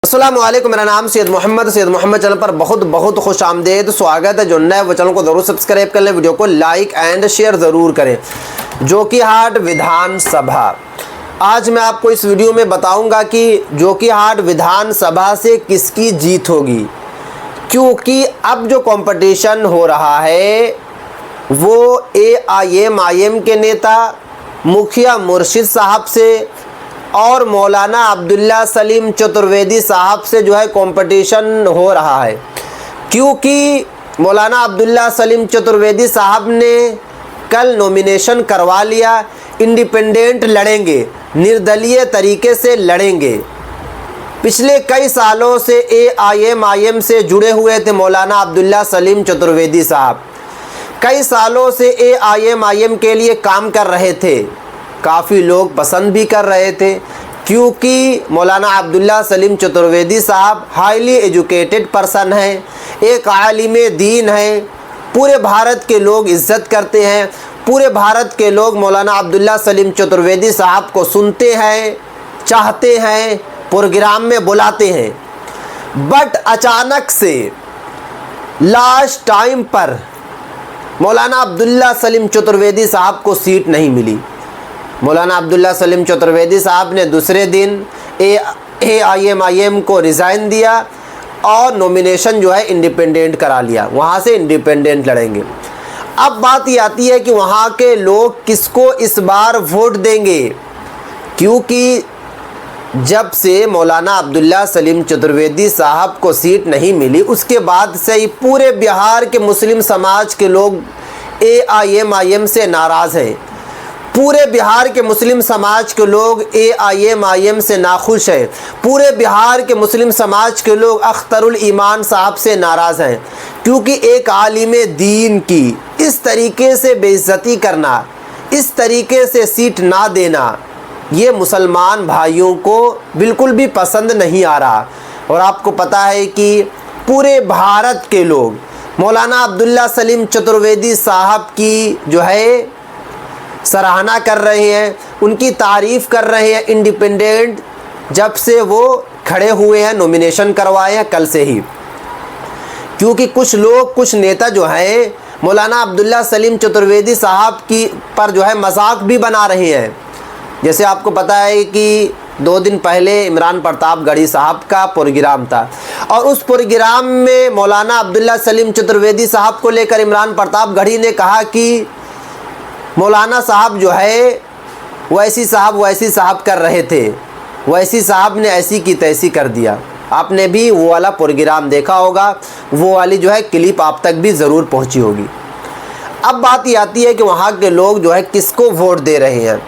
अस्सलामुअलैकुम, मेरा नाम सैयद मोहम्मद चैनल पर बहुत बहुत खुश आमदेद स्वागत है। जो नए वो चैनल को ज़रूर सब्सक्राइब कर लें, वीडियो को लाइक एंड शेयर ज़रूर करें। जोकीहाट विधानसभा, आज मैं आपको इस वीडियो में बताऊंगा कि जोकीहाट विधानसभा से किसकी जीत होगी, क्योंकि अब जो कंपटीशन हो रहा है वो AIM के नेता मुखिया मुर्शिद साहब से और मौलाना अब्दुल्ला सलीम चतुर्वेदी साहब से जो है कंपटीशन हो रहा है। क्योंकि मौलाना अब्दुल्ला सलीम चतुर्वेदी साहब ने कल नॉमिनेशन करवा लिया, इंडिपेंडेंट लड़ेंगे, निर्दलीय तरीके से लड़ेंगे। पिछले कई सालों से AIM से जुड़े हुए थे मौलाना अब्दुल्ला सलीम चतुर्वेदी साहब, कई सालों से AIM के लिए काम कर रहे थे, काफ़ी लोग पसंद भी कर रहे थे, क्योंकि मौलाना अब्दुल्ला सलीम चतुर्वेदी साहब हाईली एजुकेटेड पर्सन हैं, एक आलिम दीन हैं, पूरे भारत के लोग इज़्ज़त करते हैं, पूरे भारत के लोग मौलाना अब्दुल्ला सलीम चतुर्वेदी साहब को सुनते हैं, चाहते हैं, प्रोग्राम में बुलाते हैं। बट अचानक से लास्ट टाइम पर मौलाना अब्दुल्ला सलीम चतुर्वेदी साहब को सीट नहीं मिली। मौलाना अब्दुल्ला सलीम चतुर्वेदी साहब ने दूसरे दिन AIM को रिज़ाइन दिया और नॉमिनेशन जो है इंडिपेंडेंट करा लिया, वहाँ से इंडिपेंडेंट लड़ेंगे। अब बात ये आती है कि वहाँ के लोग किसको इस बार वोट देंगे, क्योंकि जब से मौलाना अब्दुल्ला सलीम चतुर्वेदी साहब को सीट नहीं मिली उसके बाद से ही पूरे बिहार के मुस्लिम समाज के लोग AIM से नाराज़ हैं। पूरे बिहार के मुस्लिम समाज के लोग AIM से नाखुश हैं। पूरे बिहार के मुस्लिम समाज के लोग अख्तरुल ईमान साहब से नाराज़ हैं, क्योंकि एक आलिम दीन की इस तरीके से बेइज्जती करना, इस तरीके से सीट ना देना, ये मुसलमान भाइयों को बिल्कुल भी पसंद नहीं आ रहा। और आपको पता है कि पूरे भारत के लोग मौलाना अब्दुल्ला सलीम चतुर्वेदी साहब की जो है सराहना कर रहे हैं, उनकी तारीफ़ कर रहे हैं। इंडिपेंडेंट जब से वो खड़े हुए हैं, नॉमिनेशन करवाए हैं कल से ही, क्योंकि कुछ लोग, कुछ नेता जो हैं मौलाना अब्दुल्ला सलीम चतुर्वेदी साहब की पर जो है मजाक भी बना रहे हैं। जैसे आपको पता है कि 2 दिन पहले इमरान प्रतापगढ़ी साहब का प्रोग्राम था और उस प्रोग्राम में मौलाना अब्दुल्ला सलीम चतुर्वेदी साहब को लेकर इमरान प्रतापगढ़ी ने कहा कि मौलाना साहब जो है वैसी साहब कर रहे थे, वैसी साहब ने ऐसी की तैसी कर दिया। आपने भी वो वाला प्रोग्राम देखा होगा, वो वाली जो है क्लिप आप तक भी ज़रूर पहुंची होगी। अब बात ये आती है कि वहाँ के लोग जो है किसको वोट दे रहे हैं,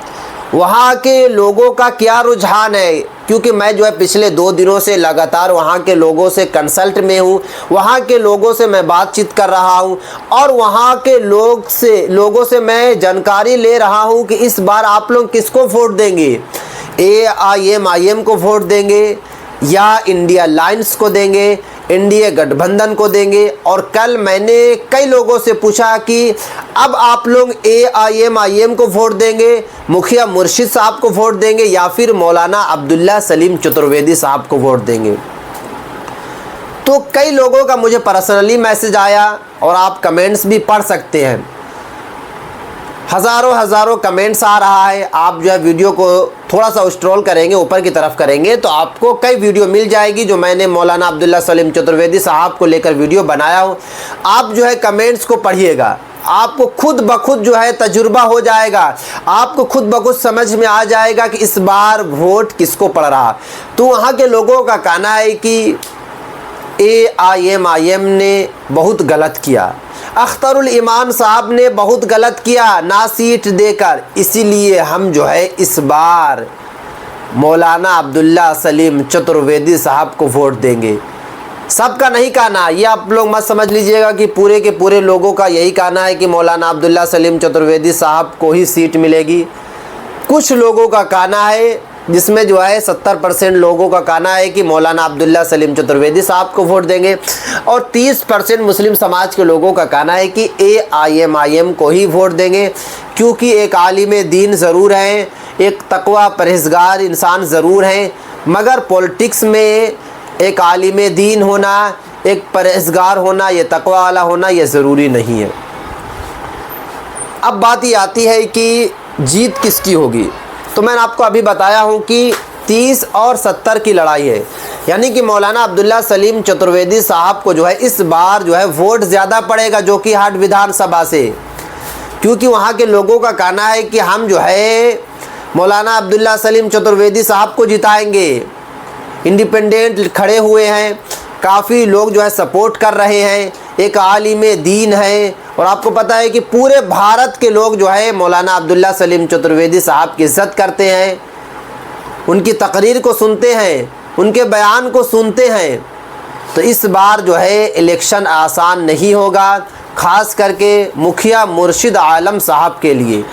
वहाँ के लोगों का क्या रुझान है। क्योंकि मैं जो है पिछले 2 दिनों से लगातार वहाँ के लोगों से कंसल्ट में हूँ, वहाँ के लोगों से मैं बातचीत कर रहा हूँ और वहाँ के लोगों से मैं जानकारी ले रहा हूँ कि इस बार आप लोग किसको वोट देंगे, AIM को वोट देंगे या इंडिया अलायंस को देंगे, इंडिया गठबंधन को देंगे। और कल मैंने कई लोगों से पूछा कि अब आप लोग AIM को वोट देंगे, मुखिया मुर्शिद साहब को वोट देंगे या फिर मौलाना अब्दुल्ला सलीम चतुर्वेदी साहब को वोट देंगे। तो कई लोगों का मुझे पर्सनली मैसेज आया और आप कमेंट्स भी पढ़ सकते हैं, हज़ारों कमेंट्स आ रहा है। आप जो है वीडियो को थोड़ा सा स्क्रॉल करेंगे, ऊपर की तरफ करेंगे तो आपको कई वीडियो मिल जाएगी जो मैंने मौलाना अब्दुल्ला सलीम चतुर्वेदी साहब को लेकर वीडियो बनाया हूँ। आप जो है कमेंट्स को पढ़िएगा, आपको खुद ब खुद जो है तजुर्बा हो जाएगा, आपको खुद ब खुद समझ में आ जाएगा कि इस बार वोट किसको पड़ रहा। तो वहाँ के लोगों का कहना है कि AIM ने बहुत गलत किया, अख्तरुल ईमान साहब ने बहुत गलत किया ना सीट देकर, इसीलिए हम जो है इस बार मौलाना अब्दुल्ला सलीम चतुर्वेदी साहब को वोट देंगे। सबका नहीं कहना, ये आप लोग मत समझ लीजिएगा कि पूरे के पूरे लोगों का यही कहना है कि मौलाना अब्दुल्ला सलीम चतुर्वेदी साहब को ही सीट मिलेगी। कुछ लोगों का कहना है, जिसमें जो है 70% लोगों का कहना है कि मौलाना अब्दुल्ला सलीम चतुर्वेदी साहब को वोट देंगे और 30% मुस्लिम समाज के लोगों का कहना है कि AIM को ही वोट देंगे, क्योंकि एक आलिम दीन ज़रूर हैं, एक तकवा परहेज़गार इंसान ज़रूर हैं, मगर पॉलिटिक्स में एक आलिम दीन होना, एक परहेज़गार होना, ये तक़वा वाला होना ये ज़रूरी नहीं है। अब बात ये आती है कि जीत किसकी होगी। तो मैंने आपको अभी बताया हूँ कि 30 और 70 की लड़ाई है, यानी कि मौलाना अब्दुल्ला सलीम चतुर्वेदी साहब को जो है इस बार जो है वोट ज़्यादा पड़ेगा जोकीहाट विधानसभा से, क्योंकि वहाँ के लोगों का कहना है कि हम जो है मौलाना अब्दुल्ला सलीम चतुर्वेदी साहब को जिताएंगे। इंडिपेंडेंट खड़े हुए हैं, काफ़ी लोग जो है सपोर्ट कर रहे हैं, एक आलिम दीन है, और आपको पता है कि पूरे भारत के लोग जो है मौलाना अब्दुल्ला सलीम चतुर्वेदी साहब की इज़्ज़त करते हैं, उनकी तकरीर को सुनते हैं, उनके बयान को सुनते हैं। तो इस बार जो है इलेक्शन आसान नहीं होगा, ख़ास करके मुखिया मुर्शिद आलम साहब के लिए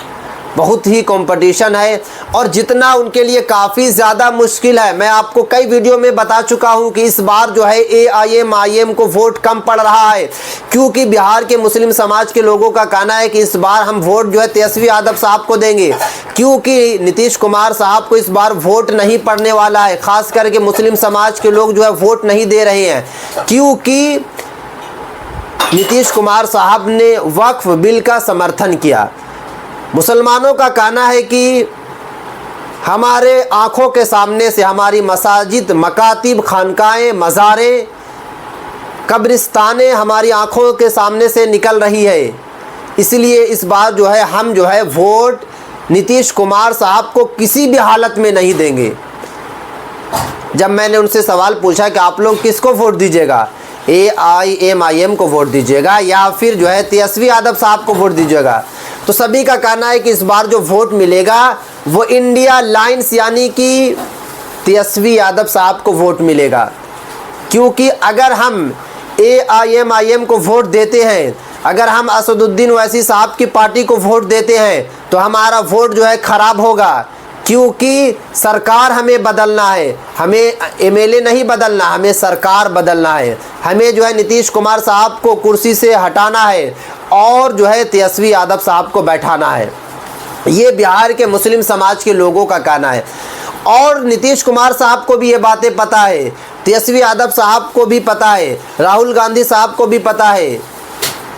बहुत ही कंपटीशन है, और जितना उनके लिए काफ़ी ज़्यादा मुश्किल है। मैं आपको कई वीडियो में बता चुका हूं कि इस बार जो है AIM को वोट कम पड़ रहा है, क्योंकि बिहार के मुस्लिम समाज के लोगों का कहना है कि इस बार हम वोट जो है तेजस्वी यादव साहब को देंगे, क्योंकि नीतीश कुमार साहब को इस बार वोट नहीं पड़ने वाला है। ख़ास करके मुस्लिम समाज के लोग जो है वोट नहीं दे रहे हैं, क्योंकि नीतीश कुमार साहब ने वक्फ बिल का समर्थन किया। मुसलमानों का कहना है कि हमारे आँखों के सामने से हमारी मसाजिद, मकातिब, खानकाएँ, मज़ारें, कब्रिस्तानें हमारी आँखों के सामने से निकल रही है, इसलिए इस बार जो है हम जो है वोट नीतीश कुमार साहब को किसी भी हालत में नहीं देंगे। जब मैंने उनसे सवाल पूछा कि आप लोग किसको वोट दीजिएगा, AIM को वोट दीजिएगा या फिर जो है तेजस्वी यादव साहब को वोट दीजिएगा, तो सभी का कहना है कि इस बार जो वोट मिलेगा वो इंडिया लाइन्स यानी कि तेजस्वी यादव साहब को वोट मिलेगा। क्योंकि अगर हम AIM को वोट देते हैं, अगर हम असदुद्दीन ओवैसी साहब की पार्टी को वोट देते हैं, तो हमारा वोट जो है ख़राब होगा, क्योंकि सरकार हमें बदलना है, हमें MLA नहीं बदलना, हमें सरकार बदलना है। हमें जो है नीतीश कुमार साहब को कुर्सी से हटाना है और जो है तेजस्वी यादव साहब को बैठाना है। ये बिहार के मुस्लिम समाज के लोगों का कहना है, और नीतीश कुमार साहब को भी ये बातें पता है, तेजस्वी यादव साहब को भी पता है, राहुल गांधी साहब को भी पता है,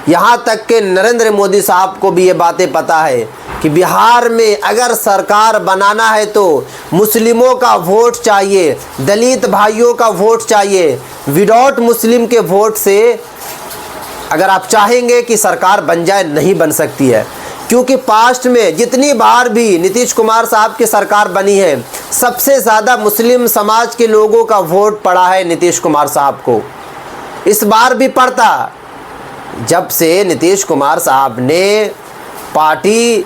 यहाँ तक के नरेंद्र मोदी साहब को भी ये बातें पता है कि बिहार में अगर सरकार बनाना है तो मुस्लिमों का वोट चाहिए, दलित भाइयों का वोट चाहिए। विदाउट मुस्लिम के वोट से अगर आप चाहेंगे कि सरकार बन जाए, नहीं बन सकती है, क्योंकि पास्ट में जितनी बार भी नीतीश कुमार साहब की सरकार बनी है, सबसे ज़्यादा मुस्लिम समाज के लोगों का वोट पड़ा है नीतीश कुमार साहब को। इस बार भी पड़ता। जब से नीतीश कुमार साहब ने पार्टी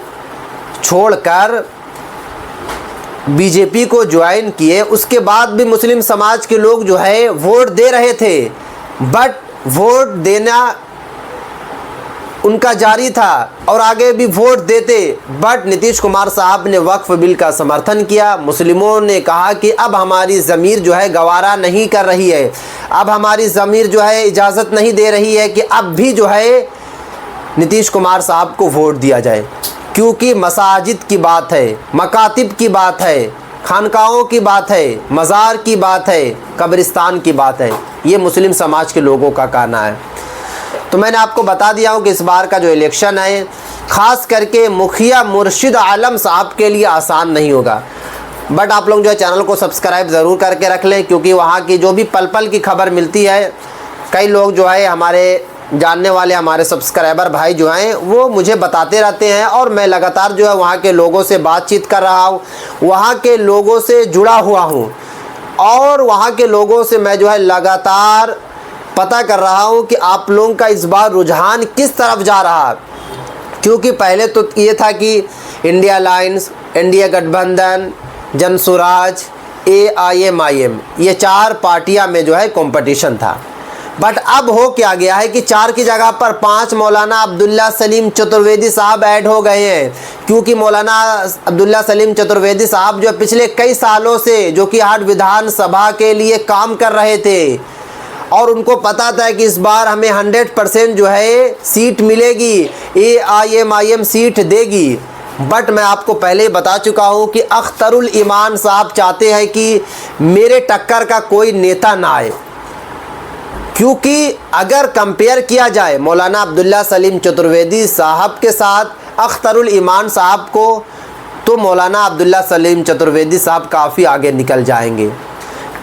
छोड़कर बीजेपी को ज्वाइन किए, उसके बाद भी मुस्लिम समाज के लोग जो है वोट दे रहे थे, बट वोट देना उनका जारी था और आगे भी वोट देते। बट नीतीश कुमार साहब ने वक्फ बिल का समर्थन किया। मुस्लिमों ने कहा कि अब हमारी ज़मीर जो है गवारा नहीं कर रही है, अब हमारी ज़मीर जो है इजाज़त नहीं दे रही है कि अब भी जो है नीतीश कुमार साहब को वोट दिया जाए, क्योंकि मसाजिद की बात है, मकातिब की बात है, खानकाहों की बात है, मज़ार की बात है, कब्रिस्तान की बात है। ये मुस्लिम समाज के लोगों का कहना है। तो मैंने आपको बता दिया हूँ कि इस बार का जो इलेक्शन है, ख़ास करके मुखिया मुर्शिद आलम साहब के लिए आसान नहीं होगा। बट आप लोग जो है चैनल को सब्सक्राइब ज़रूर करके रख लें, क्योंकि वहाँ की जो भी पल पल की खबर मिलती है, कई लोग जो है हमारे जानने वाले, हमारे सब्सक्राइबर भाई जो हैं वो मुझे बताते रहते हैं, और मैं लगातार जो है वहाँ के लोगों से बातचीत कर रहा हूँ, वहाँ के लोगों से जुड़ा हुआ हूँ, और वहाँ के लोगों से मैं जो है लगातार पता कर रहा हूँ कि आप लोगों का इस बार रुझान किस तरफ जा रहा है। क्योंकि पहले तो ये था कि इंडिया लाइन्स, इंडिया गठबंधन, जनसुराज, AIM ये 4 पार्टियां में जो है कंपटीशन था। बट अब हो क्या गया है कि 4 की जगह पर 5 मौलाना अब्दुल्ला सलीम चतुर्वेदी साहब ऐड हो गए हैं, क्योंकि मौलाना अब्दुल्ला सलीम चतुर्वेदी साहब जो पिछले कई सालों से जोकीहाट विधानसभा के लिए काम कर रहे थे, और उनको पता था कि इस बार हमें 100% जो है सीट मिलेगी, AIM सीट देगी। बट मैं आपको पहले ही बता चुका हूँ कि अख्तरुल ईमान साहब चाहते हैं कि मेरे टक्कर का कोई नेता ना आए, क्योंकि अगर कंपेयर किया जाए मौलाना अब्दुल्ला सलीम चतुर्वेदी साहब के साथ अख्तरुल ईमान साहब को, तो मौलाना अब्दुल्ला सलीम चतुर्वेदी साहब काफ़ी आगे निकल जाएंगे,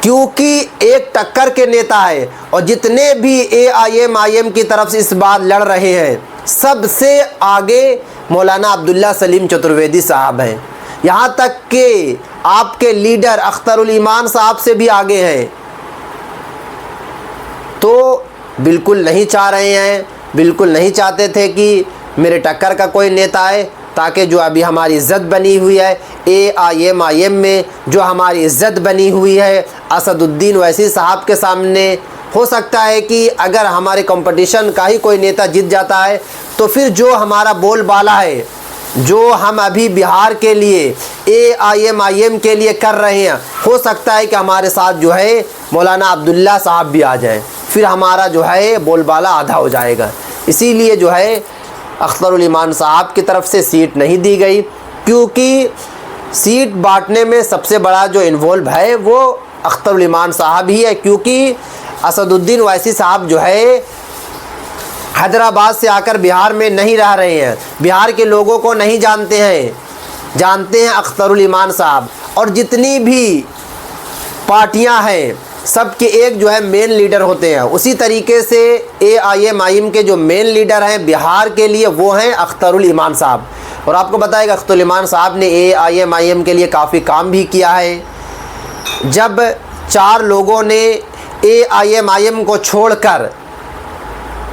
क्योंकि एक टक्कर के नेता है। और जितने भी AIMIM की तरफ से इस बार लड़ रहे हैं, सबसे आगे मौलाना अब्दुल्ला सलीम चतुर्वेदी साहब हैं। यहाँ तक कि आपके लीडर अख्तरुल ईमान साहब से भी आगे हैं। तो बिल्कुल नहीं चाह रहे हैं, बिल्कुल नहीं चाहते थे कि मेरे टक्कर का कोई नेता आए, ताकि जो अभी हमारी इज़्ज़त बनी हुई है AIMIM में, जो हमारी इज़्ज़त बनी हुई है असदुद्दीन ओवैसी साहब के सामने, हो सकता है कि अगर हमारे कंपटीशन का ही कोई नेता जीत जाता है, तो फिर जो हमारा बोलबाला है, जो हम अभी बिहार के लिए AIMIM के लिए कर रहे हैं, हो सकता है कि हमारे साथ जो है मौलाना अब्दुल्ला साहब भी आ जाएं, फिर हमारा जो है बोलबाला आधा हो जाएगा। इसीलिए जो है अख्तरुल ईमान साहब की तरफ से सीट नहीं दी गई, क्योंकि सीट बांटने में सबसे बड़ा जो इन्वॉल्व है वो अख्तरुल ईमान साहब ही है, क्योंकि असदुद्दीन ओवैसी साहब जो है हैदराबाद से आकर बिहार में नहीं रह रहे हैं, बिहार के लोगों को नहीं जानते हैं, जानते हैं अख्तरुल ईमान साहब। और जितनी भी पार्टियां हैं, सबके एक जो है मेन लीडर होते हैं। उसी तरीके से AIMIM के जो मेन लीडर हैं बिहार के लिए, वो हैं अख्तरुल ईमान साहब। और आपको बताएगा अख्तरुल ईमान साहब ने AIMIM के लिए काफ़ी काम भी किया है। जब 4 लोगों ने AIMIM को छोड़कर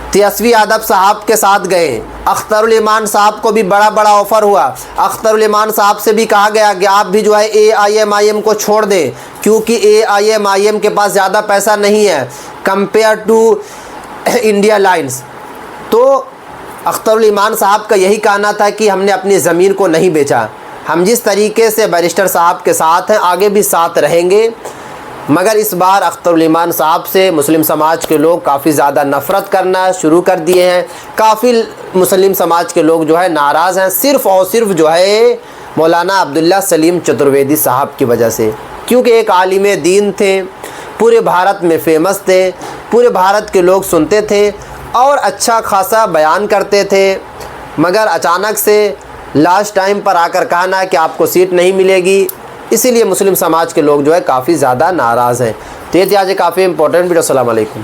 तेजस्वी यादव साहब के साथ गए, अख्तरुल ईमान साहब को भी बड़ा बड़ा ऑफ़र हुआ। अख्तरुल ईमान साहब से भी कहा गया कि आप भी जो है AIMIM को छोड़ दें, क्योंकि AIMIM के पास ज़्यादा पैसा नहीं है कंपेयर टू इंडिया लाइंस। तो अख्तरुल ईमान साहब का यही कहना था कि हमने अपनी ज़मीन को नहीं बेचा, हम जिस तरीके से बैरिस्टर साहब के साथ हैं आगे भी साथ रहेंगे। मगर इस बार अख्तरुल ईमान साहब से मुस्लिम समाज के लोग काफ़ी ज़्यादा नफ़रत करना शुरू कर दिए हैं। काफ़ी मुस्लिम समाज के लोग जो है नाराज़ हैं, सिर्फ़ और सिर्फ जो है मौलाना अब्दुल्ला सलीम चतुर्वेदी साहब की वजह से, क्योंकि एक आलिम दीन थे, पूरे भारत में फेमस थे, पूरे भारत के लोग सुनते थे और अच्छा खासा बयान करते थे। मगर अचानक से लास्ट टाइम पर आकर कहना कि आपको सीट नहीं मिलेगी, इसीलिए मुस्लिम समाज के लोग जो है काफ़ी ज़्यादा नाराज़ हैं। तो ये आज काफ़ी इंपॉर्टेंट वीडियो। अस्सलाम वालेकुम।